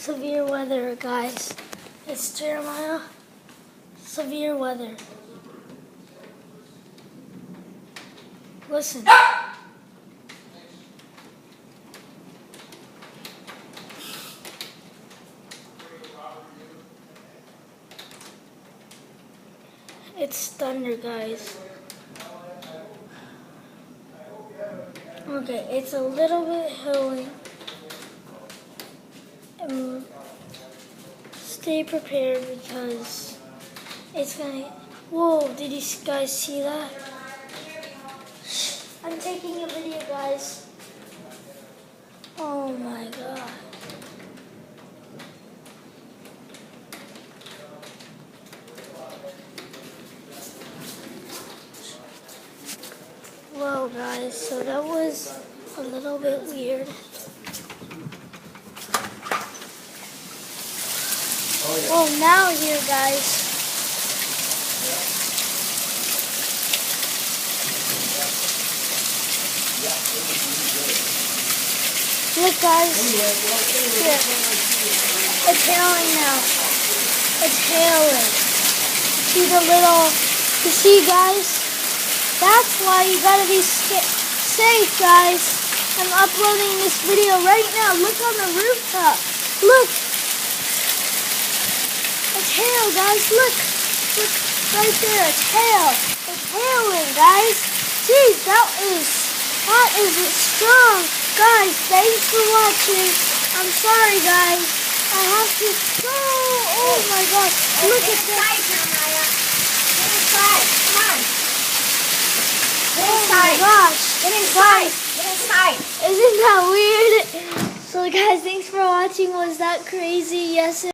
Severe weather, guys. It's Jeremiah. Severe weather. Listen. It's thunder, guys. Okay, it's a little bit hilly. Stay prepared because it's gonna. Whoa, did you guys see that? I'm taking a video, guys. Oh my god. Well, guys, so that was a little bit weird. Oh, yeah. Well, now here, guys. Look, guys. Here. It's hailing now. It's hailing. See the little. You see, guys? That's why you gotta be safe, guys. I'm uploading this video right now. Look on the rooftop. Look. It's hail, guys. Look. Look right there. It's hail. It's hailing, guys. Jeez, that is strong. Guys, thanks for watching. I'm sorry, guys. I have to go. Oh my gosh. Look at this. Get inside. Come on. Get Oh inside. my gosh. Get inside. Get inside. Isn't that weird? So guys, thanks for watching. Was that crazy? Yes.